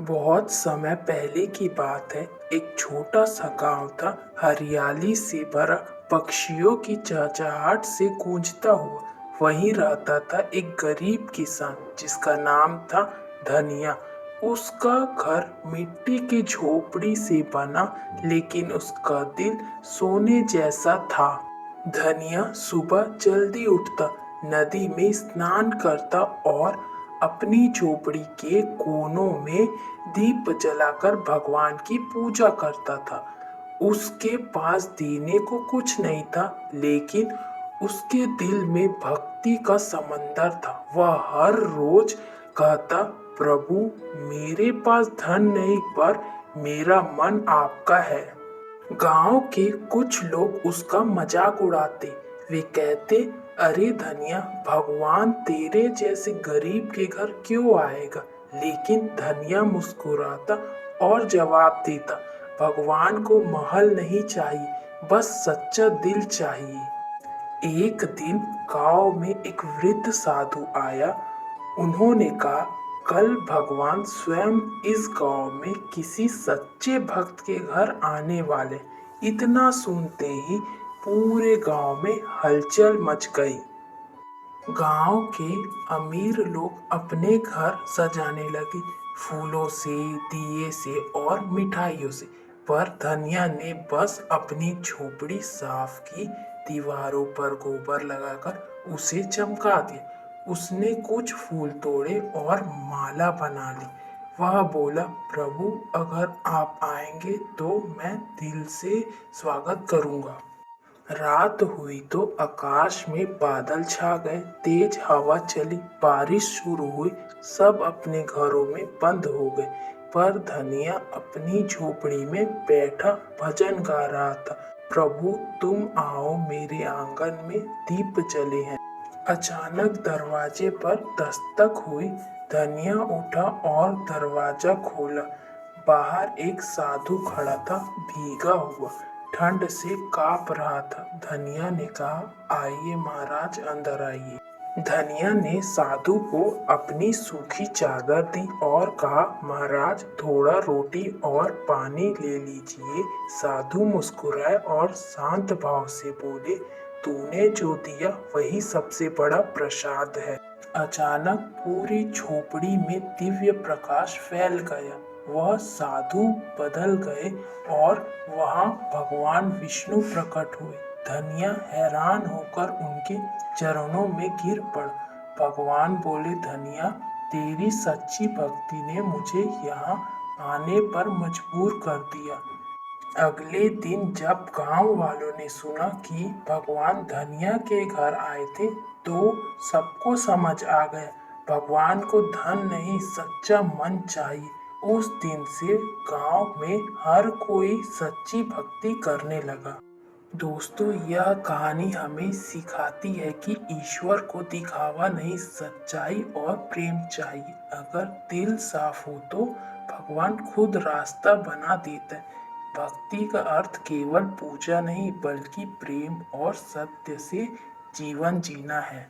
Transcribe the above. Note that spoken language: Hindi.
बहुत समय पहले की बात है। एक छोटा सा गांव था, हरियाली से भरा, पक्षियों की चहचहाट से गूंजता हुआ। वहीं रहता था एक गरीब किसान जिसका नाम था धनिया। उसका घर मिट्टी की झोपड़ी से बना, लेकिन उसका दिल सोने जैसा था। धनिया सुबह जल्दी उठता, नदी में स्नान करता और अपनी झोपड़ी के कोनों में दीप जलाकर भगवान की पूजा करता था। उसके पास देने को कुछ नहीं था, लेकिन उसके दिल में भक्ति का समंदर था। वह हर रोज कहता, प्रभु, मेरे पास धन नहीं, पर मेरा मन आपका है। गांव के कुछ लोग उसका मजाक उड़ाते। वे कहते, अरे धनिया, भगवान तेरे जैसे गरीब के घर क्यों आएगा? लेकिन धनिया मुस्कुराता और जवाब देता, भगवान को महल नहीं चाहिए, बस सच्चा दिल चाहिए। एक दिन गांव में एक वृद्ध साधु आया। उन्होंने कहा, कल भगवान स्वयं इस गांव में किसी सच्चे भक्त के घर आने वाले। इतना सुनते ही पूरे गांव में हलचल मच गई। गांव के अमीर लोग अपने घर सजाने लगे, फूलों से, दिए से और मिठाइयों से। पर धनिया ने बस अपनी झोपड़ी साफ की, दीवारों पर गोबर लगाकर उसे चमका दिया। उसने कुछ फूल तोड़े और माला बना ली। वह बोला, प्रभु, अगर आप आएंगे तो मैं दिल से स्वागत करूंगा। रात हुई तो आकाश में बादल छा गए, तेज हवा चली, बारिश शुरू हुई। सब अपने घरों में बंद हो गए, पर धनिया अपनी झोपड़ी में बैठा भजन गा रहा था, प्रभु तुम आओ, मेरे आंगन में दीप जले हैं। अचानक दरवाजे पर दस्तक हुई। धनिया उठा और दरवाजा खोला। बाहर एक साधु खड़ा था, भीगा हुआ, ठंड से कांप रहा था। धनिया ने कहा, आइए महाराज, अंदर आइए। धनिया ने साधु को अपनी सूखी चादर दी और कहा, महाराज, थोड़ा रोटी और पानी ले लीजिए। साधु मुस्कुराए और शांत भाव से बोले, तूने जो दिया वही सबसे बड़ा प्रसाद है। अचानक पूरी झोपड़ी में दिव्य प्रकाश फैल गया। वह साधु बदल गए और वहां भगवान विष्णु प्रकट हुए। धनिया हैरान होकर उनके चरणों में गिर पड़ा। भगवान बोले, धनिया, तेरी सच्ची भक्ति ने मुझे यहाँ आने पर मजबूर कर दिया। अगले दिन जब गांव वालों ने सुना कि भगवान धनिया के घर आए थे, तो सबको समझ आ गया, भगवान को धन नहीं, सच्चा मन चाहिए। उस दिन से गांव में हर कोई सच्ची भक्ति करने लगा। दोस्तों, यह कहानी हमें सिखाती है कि ईश्वर को दिखावा नहीं, सच्चाई और प्रेम चाहिए। अगर दिल साफ हो तो भगवान खुद रास्ता बना देता है। भक्ति का अर्थ केवल पूजा नहीं, बल्कि प्रेम और सत्य से जीवन जीना है।